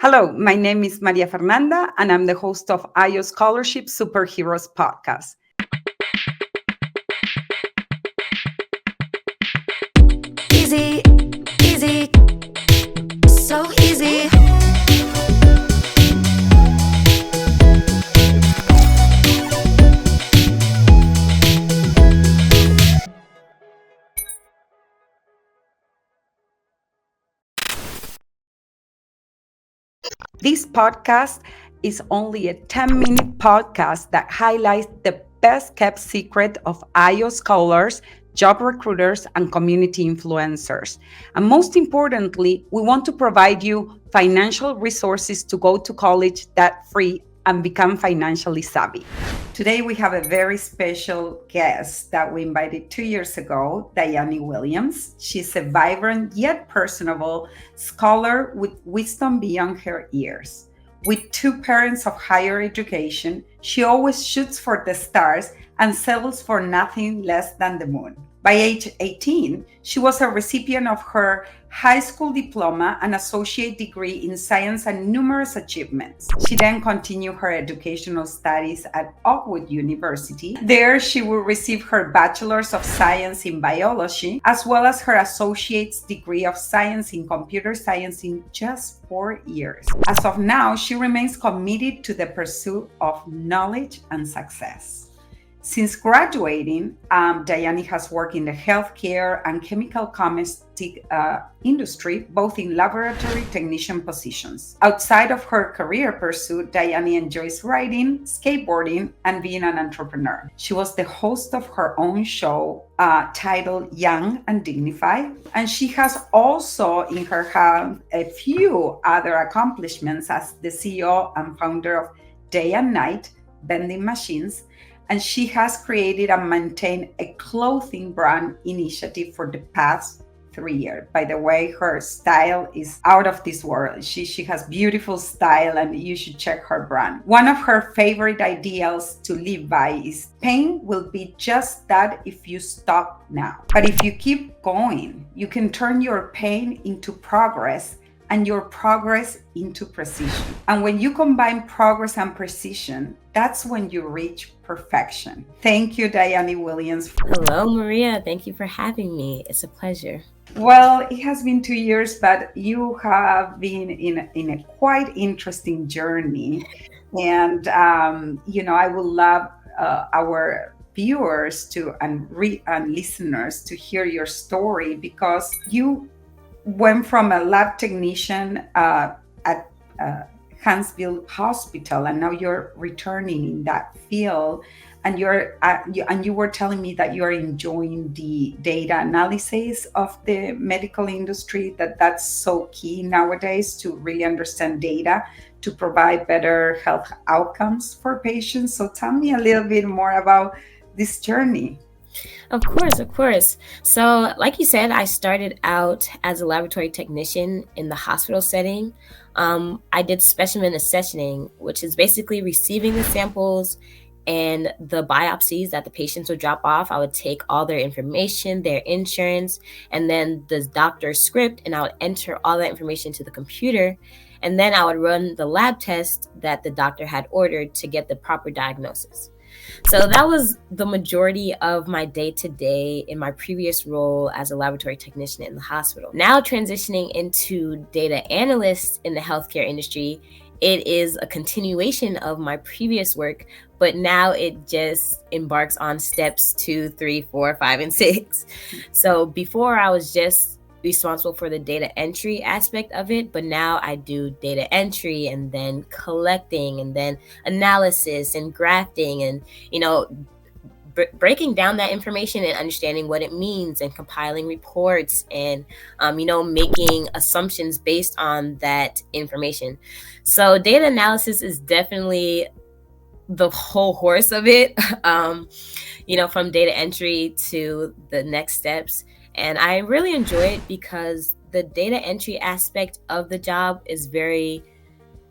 Hello, my name is Maria Fernanda, and I'm the host of IOScholarships Superheroes Podcast. Easy, easy, so easy. This podcast is only a 10-minute podcast that highlights the best kept secret of IO scholars, job recruiters, and community influencers. And most importantly, we want to provide you financial resources to go to college debt-free and become financially savvy. Today, we have a very special guest that we invited 2 years ago, Dayani Williams. She's a vibrant yet personable scholar with wisdom beyond her years. With 2 parents of higher education, she always shoots for the stars and settles for nothing less than the moon. By age 18, she was a recipient of her high school diploma and associate degree in science and numerous achievements. She then continued her educational studies at Oakwood University. There, she will receive her Bachelor's of Science in Biology, as well as her Associate's degree of Science in Computer Science in just 4 years. As of now, she remains committed to the pursuit of knowledge and success. Since graduating, Dayani has worked in the healthcare and chemical cosmetic industry, both in laboratory technician positions. Outside of her career pursuit, Dayani enjoys writing, skateboarding, and being an entrepreneur. She was the host of her own show titled Young and Dignified, and she has also in her hand a few other accomplishments as the CEO and founder of Day and Night Vending machines, and she has created and maintained a clothing brand initiative for the past 3 years. By the way, her style is out of this world. She has beautiful style, and you should check her brand. One of her favorite ideals to live by is pain will be just that if you stop now. But if you keep going, you can turn your pain into progress and your progress into precision. And when you combine progress and precision, that's when you reach perfection. Thank you, Dayani Williams. Hello, Maria. Thank you for having me. It's a pleasure. Well, it has been 2 years, but you have been in a quite interesting journey. And, I would love our viewers and listeners to hear your story, because you went from a lab technician at Huntsville Hospital, and now you're returning in that field, and you were telling me that you are enjoying the data analysis of the medical industry, that's so key nowadays to really understand data to provide better health outcomes for patients. So tell me a little bit more about this journey. Of course. So, like you said, I started out as a laboratory technician in the hospital setting. I did specimen accessioning, which is basically receiving the samples and the biopsies that the patients would drop off. I would take all their information, their insurance, and then the doctor's script, and I would enter all that information to the computer. And then I would run the lab test that the doctor had ordered to get the proper diagnosis. So that was the majority of my day-to-day in my previous role as a laboratory technician in the hospital. Now transitioning into data analyst in the healthcare industry, it is a continuation of my previous work, but now it just embarks on steps 2, 3, 4, 5, and 6. So before I was just responsible for the data entry aspect of it, but now I do data entry and then collecting and then analysis and grafting and breaking down that information and understanding what it means and compiling reports and making assumptions based on that information. So data analysis is definitely the whole horse of it, from data entry to the next steps. And I really enjoy it because the data entry aspect of the job is very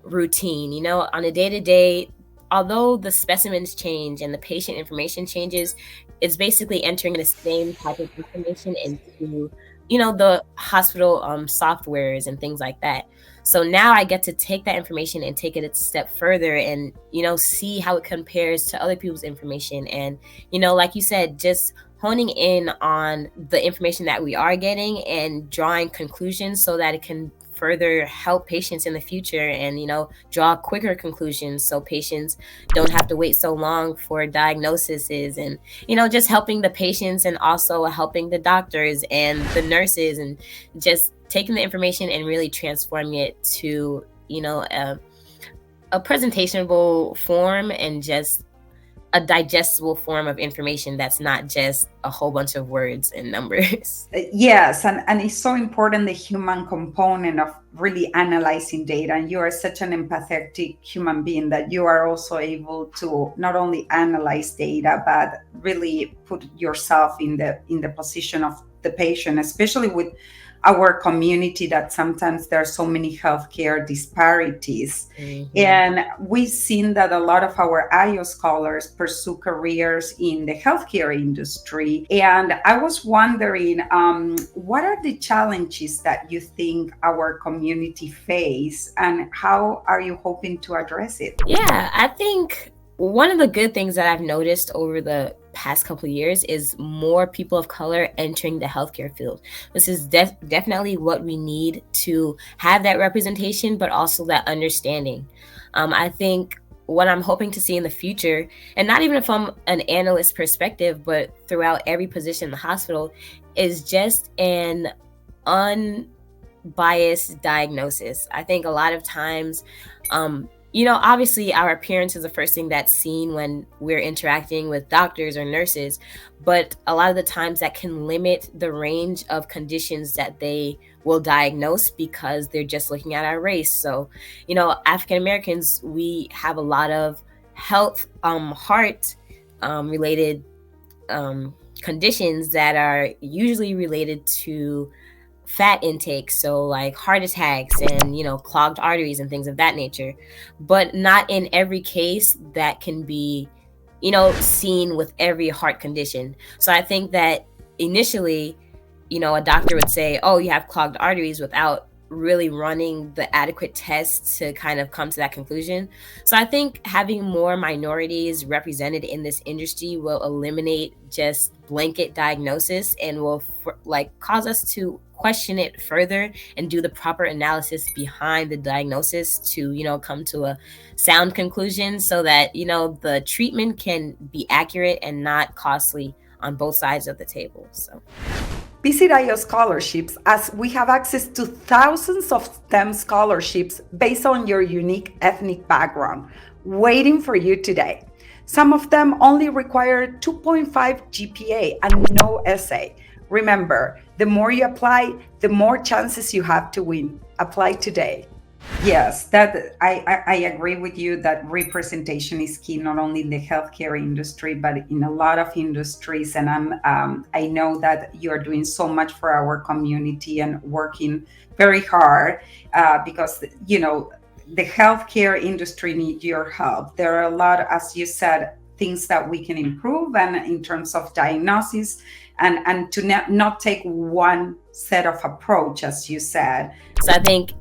routine. On a day-to-day, although the specimens change and the patient information changes, it's basically entering the same type of information into, the hospital softwares and things like that. So now I get to take that information and take it a step further and, see how it compares to other people's information. And, like you said, just honing in on the information that we are getting and drawing conclusions so that it can further help patients in the future and, draw quicker conclusions so patients don't have to wait so long for diagnoses and, just helping the patients and also helping the doctors and the nurses and just taking the information and really transforming it to, a presentationable form and just a digestible form of information that's not just a whole bunch of words and numbers. Yes, and it's so important, the human component of really analyzing data. And you are such an empathetic human being that you are also able to not only analyze data, but really put yourself in the position of the patient, especially with our community that sometimes there are so many healthcare disparities. Mm-hmm. And we've seen that a lot of our IO scholars pursue careers in the healthcare industry. And I was wondering, what are the challenges that you think our community face and how are you hoping to address it? Yeah, I think one of the good things that I've noticed over the past couple of years is more people of color entering the healthcare field. This is definitely what we need to have that representation, but also that understanding. I think what I'm hoping to see in the future, and not even from an analyst perspective, but throughout every position in the hospital, is just an unbiased diagnosis. I think a lot of times, obviously our appearance is the first thing that's seen when we're interacting with doctors or nurses, but a lot of the times that can limit the range of conditions that they will diagnose because they're just looking at our race. So, African Americans, we have a lot of health, heart related conditions that are usually related to fat intake, so like heart attacks and clogged arteries and things of that nature, but not in every case that can be seen with every heart condition. So I think that initially a doctor would say, oh, you have clogged arteries, without really running the adequate tests to kind of come to that conclusion. So I think having more minorities represented in this industry will eliminate just blanket diagnosis and will cause us to question it further and do the proper analysis behind the diagnosis to, come to a sound conclusion so that, the treatment can be accurate and not costly on both sides of the table. So visit IOScholarships as we have access to thousands of STEM scholarships based on your unique ethnic background, waiting for you today. Some of them only require 2.5 GPA and no essay. Remember, the more you apply, the more chances you have to win. Apply today. Yes, that I agree with you that representation is key, not only in the healthcare industry, but in a lot of industries. And I know that you are doing so much for our community and working very hard because, the healthcare industry needs your help. There are a lot, as you said, things that we can improve, and in terms of diagnosis, and to not take one set of approach, as you said. So I think,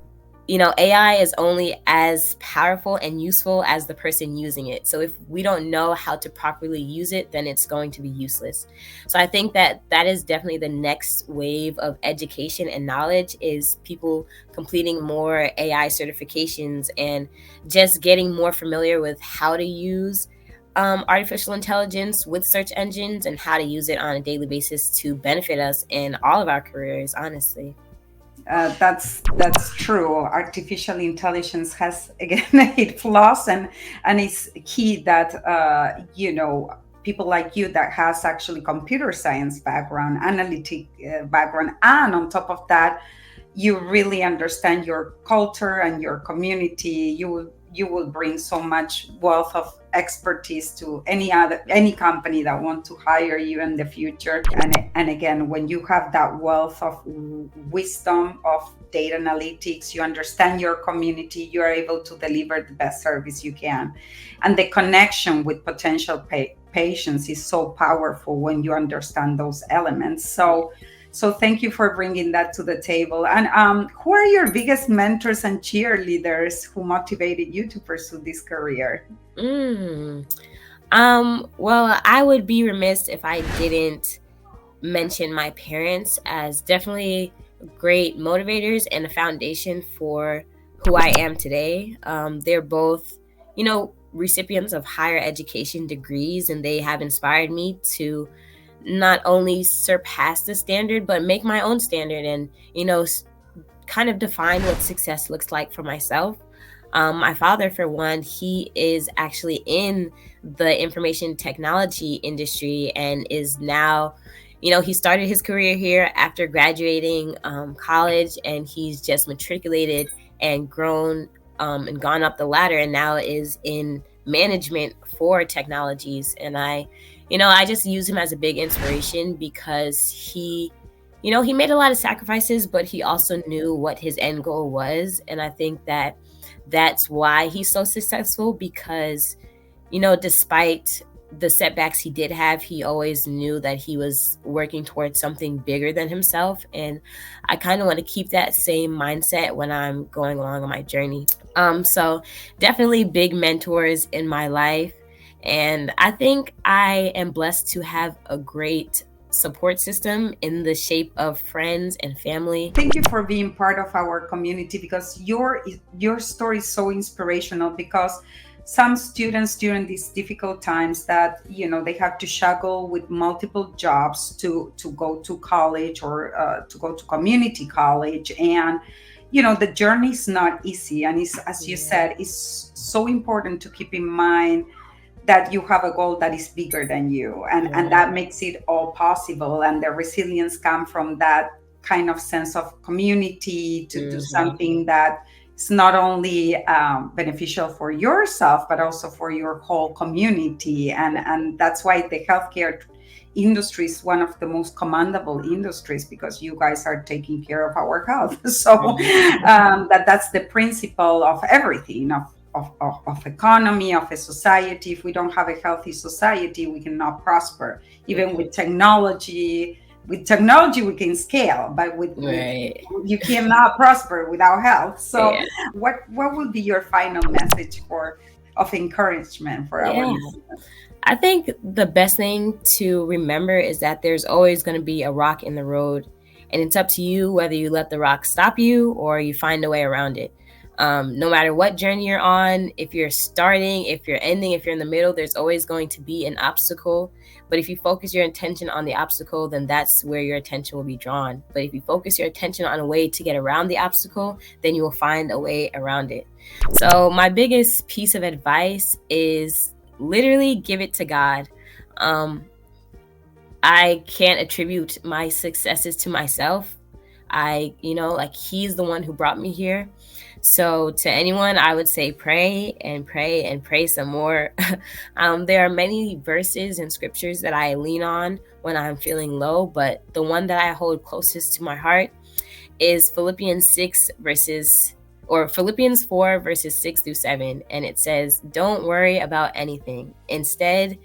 AI is only as powerful and useful as the person using it. So if we don't know how to properly use it, then it's going to be useless. So I think that is definitely the next wave of education and knowledge, is people completing more AI certifications and just getting more familiar with how to use artificial intelligence with search engines and how to use it on a daily basis to benefit us in all of our careers, honestly. That's true. Artificial intelligence has, again, its flaws, and it's key that people like you that has actually computer science background, analytic background, and on top of that, you really understand your culture and your community. You will bring so much wealth of expertise to any company that want to hire you in the future. And again, when you have that wealth of wisdom of data analytics, you understand your community, you are able to deliver the best service you can. And the connection with potential patients is so powerful when you understand those elements. So So thank you for bringing that to the table. And who are your biggest mentors and cheerleaders who motivated you to pursue this career? Mm. Well, I would be remiss if I didn't mention my parents as definitely great motivators and a foundation for who I am today. They're both, recipients of higher education degrees, and they have inspired me to not only surpass the standard, but make my own standard and, kind of define what success looks like for myself. My father, for one, he is actually in the information technology industry and is now, he started his career here after graduating college, and he's just matriculated and grown and gone up the ladder, and now is in management for technologies. And I just use him as a big inspiration because he made a lot of sacrifices, but he also knew what his end goal was. And I think that that's why he's so successful, because, despite the setbacks he did have, he always knew that he was working towards something bigger than himself. And I kind of want to keep that same mindset when I'm going along on my journey. So definitely big mentors in my life. And I think I am blessed to have a great support system in the shape of friends and family. Thank you for being part of our community, because your story is so inspirational, because some students during these difficult times that they have to struggle with multiple jobs to go to college or to go to community college, and the journey is not easy, and it's, as you said, it's so important to keep in mind that you have a goal that is bigger than you, and that makes it all possible. And the resilience comes from that kind of sense of community to do something that is not only beneficial for yourself, but also for your whole community. And that's why the healthcare industry is one of the most commendable industries, because you guys are taking care of our health. So that's the principle of everything, of economy, of a society. If we don't have a healthy society, we cannot prosper. Even with technology we can scale, but you cannot prosper without health. So what would be your final message of encouragement for our listeners? I think the best thing to remember is that there's always going to be a rock in the road, and it's up to you whether you let the rock stop you or you find a way around it. No matter what journey you're on, if you're starting, if you're ending, if you're in the middle, there's always going to be an obstacle. But if you focus your attention on the obstacle, then that's where your attention will be drawn. But if you focus your attention on a way to get around the obstacle, then you will find a way around it. So my biggest piece of advice is literally give it to God. I can't attribute my successes to myself. He's the one who brought me here. So to anyone, I would say pray and pray and pray some more. There are many verses and scriptures that I lean on when I'm feeling low, but the one that I hold closest to my heart is Philippians 4 verses 6 through 7. And it says, "Don't worry about anything. Instead,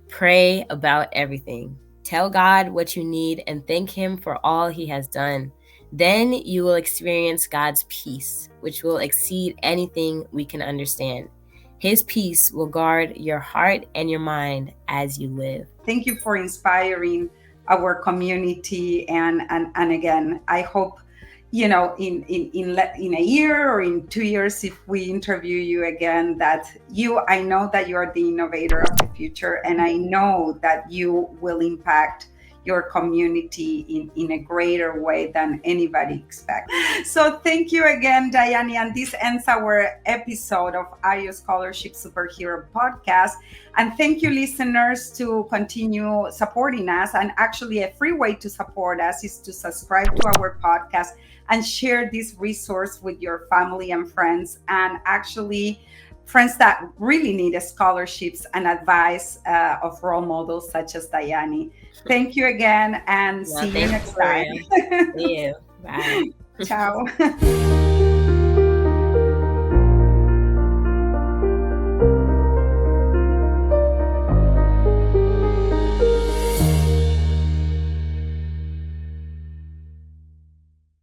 pray about everything. Tell God what you need and thank Him for all He has done. Then you will experience God's peace, which will exceed anything we can understand. His peace will guard your heart and your mind as you live." Thank you for inspiring our community. And again, I hope, in a year or in 2 years, if we interview you again, I know that you are the innovator of the future, and I know that you will impact your community in a greater way than anybody expects. So thank you again, Dayani. And this ends our episode of IOScholarships Superhero Podcast. And thank you, listeners, to continue supporting us. And actually, a free way to support us is to subscribe to our podcast and share this resource with your family and friends, and actually friends that really need scholarships and advice of role models such as Dayani. Thank you again, and see you next time. See you. Bye. Ciao.